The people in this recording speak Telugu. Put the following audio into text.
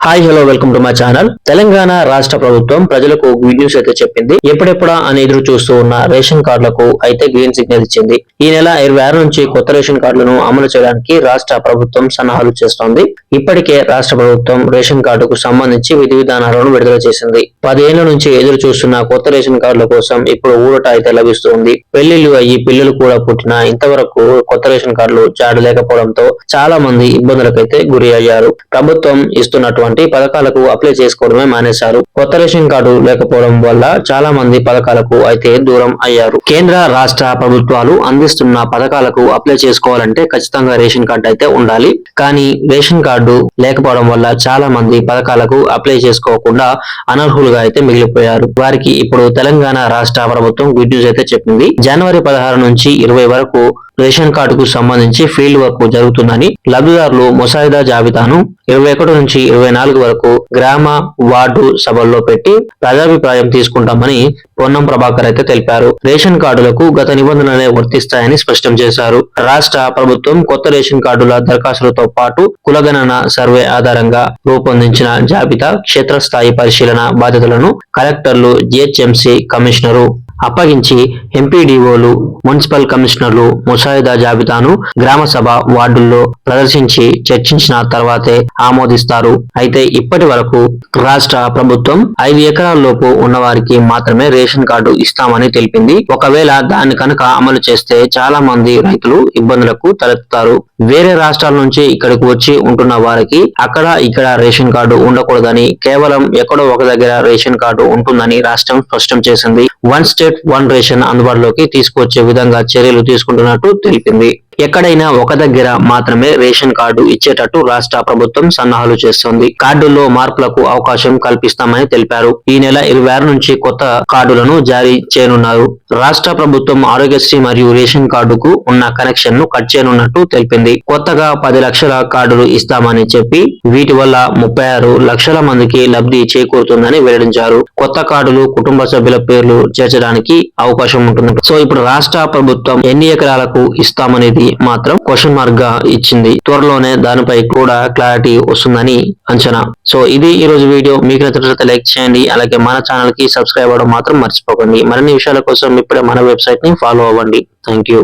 Hi hello welcome to my channel. Telangana రాష్ట్ర ప్రభుత్వం ప్రజలకు గుడ్ న్యూస్ అయితే చెప్పింది. ఎప్పుడెప్పుడా అని ఎదురు చూస్తూ ఉన్న రేషన్ కార్డులకు అయితే గ్రీన్ సిగ్నల్ ఇచ్చింది. ఈ నెల 26 నుంచి కొత్త రేషన్ కార్డులను అమలు చేయడానికి రాష్ట్ర ప్రభుత్వం సన్నాహాలు చేస్తోంది. ఇప్పటికే రాష్ట్ర ప్రభుత్వం రేషన్ కార్డుకు సంబంధించి విధి విధానాలను విడుదల చేసింది. 10 ఏళ్ల నుంచి ఎదురు చూస్తున్న కొత్త రేషన్ కార్డుల కోసం ఇప్పుడు ఊరట అయితే లభిస్తుంది. పెళ్లిళ్లు అయ్యి పిల్లలు కూడా పుట్టినా ఇంతవరకు కొత్త రేషన్ కార్డులు జాడలేకపోవడంతో చాలా మంది ఇబ్బందులకైతే గురి అయ్యారు. ప్రభుత్వం ఇస్తున్నటువంటి పథకాలకు అప్లై చేసుకోవడమే మానేశారు. కొత్త రేషన్ కార్డు లేకపోవడం వల్ల చాలా మంది పథకాలకు అయితే దూరం అయ్యారు. కేంద్ర రాష్ట్ర ప్రభుత్వాలు అందిస్తున్న పథకాలకు అప్లై చేసుకోవాలంటే ఖచ్చితంగా రేషన్ కార్డు అయితే ఉండాలి. కానీ రేషన్ కార్డు లేకపోవడం వల్ల చాలా మంది పథకాలకు అప్లై చేసుకోకుండా అనర్హులుగా అయితే మిగిలిపోయారు. వారికి ఇప్పుడు తెలంగాణ రాష్ట్ర ప్రభుత్వం గుడ్ న్యూస్ అయితే చెప్పింది. జనవరి 16 నుంచి 20 వరకు రేషన్ కార్డుకు సంబంధించి ఫీల్డ్ వర్క్ జరుగుతుందని, లబ్ధిదారులు ముసాయిదా జాబితాను 21 నుంచి 24 వరకు గ్రామ వార్డు సభల్లో పెట్టి ప్రజాభిప్రాయం తీసుకుంటామని పొన్నం ప్రభాకర్ అయితే తెలిపారు. రేషన్ కార్డులకు గత నిబంధనలే వర్తిస్తాయని స్పష్టం చేశారు. రాష్ట్ర ప్రభుత్వం కొత్త రేషన్ కార్డుల దరఖాస్తులతో పాటు కులగణన సర్వే ఆధారంగా రూపొందించిన జాబితా, క్షేత్రస్థాయి పరిశీలన బాధ్యతలను కలెక్టర్లు, జిహెచ్ఎంసీ కమిషనరు అప్పగించి ఎంపీడీఓలు, మున్సిపల్ కమిషనర్లు ముసాయిదా జాబితాను గ్రామ సభ వార్డుల్లో ప్రదర్శించి చర్చించిన తర్వాతే ఆమోదిస్తారు. అయితే ఇప్పటి వరకు రాష్ట్ర ప్రభుత్వం 5 ఎకరాల్లోపు ఉన్నవారికి మాత్రమే రేషన్ కార్డు ఇస్తామని తెలిపింది. ఒకవేళ దాన్ని కనుక అమలు చేస్తే చాలా మంది రైతులు ఇబ్బందులకు తలెత్తుతారు. వేరే రాష్ట్రాల నుంచి ఇక్కడికి వచ్చి ఉంటున్న వారికి అక్కడ ఇక్కడ రేషన్ కార్డు ఉండకూడదని, కేవలం ఎక్కడో ఒక దగ్గర రేషన్ కార్డు ఉంటుందని రాష్ట్రం స్పష్టం చేసింది. వన్ స్టేట్ వన్ రేషన్ అందుబాటులోకి తీసుకొచ్చే విధంగా చర్యలు తీసుకుంటున్నట్టు తెలిపింది. ఎక్కడైనా ఒక దగ్గర మాత్రమే రేషన్ కార్డు ఇచ్చేటట్టు రాష్ట్ర ప్రభుత్వం సన్నాహాలు చేస్తోంది. కార్డుల్లో మార్పులకు అవకాశం కల్పిస్తామని తెలిపారు. ఈ నెల 26 నుంచి కొత్త కార్డులను జారీ చేయనున్నారు. రాష్ట్ర ప్రభుత్వం ఆరోగ్యశ్రీ మరియు రేషన్ కార్డుకు ఉన్న కనెక్షన్ ను కట్ చేయనున్నట్టు తెలిపింది. కొత్తగా 10 లక్షల కార్డులు ఇస్తామని చెప్పి వీటి వల్ల 36 లక్షల మందికి లబ్ధి చేకూరుతుందని వెల్లడించారు. కొత్త కార్డులు కుటుంబ సభ్యుల పేర్లు చేర్చడానికి అవకాశం ఉంటుంది. సో ఇప్పుడు రాష్ట్ర ప్రభుత్వం ఎన్ని ఎకరాలకు ఇస్తామనేది మాత్రం క్వశ్చన్ మార్క్ గా ఇచ్చింది. త్వరలోనే దానిపై కూడా క్లారిటీ వస్తుందని అంచనా. సో ఇది ఈ రోజు వీడియో. మీకు నచ్చినట్లయితే లైక్ చేయండి. అలాగే మన ఛానల్ కి సబ్స్క్రైబ్ అవ్వడం మాత్రం మర్చిపోకండి. మరిన్ని విషయాల కోసం ఇప్పుడే మన వెబ్సైట్ ని ఫాలో అవ్వండి. Thank you.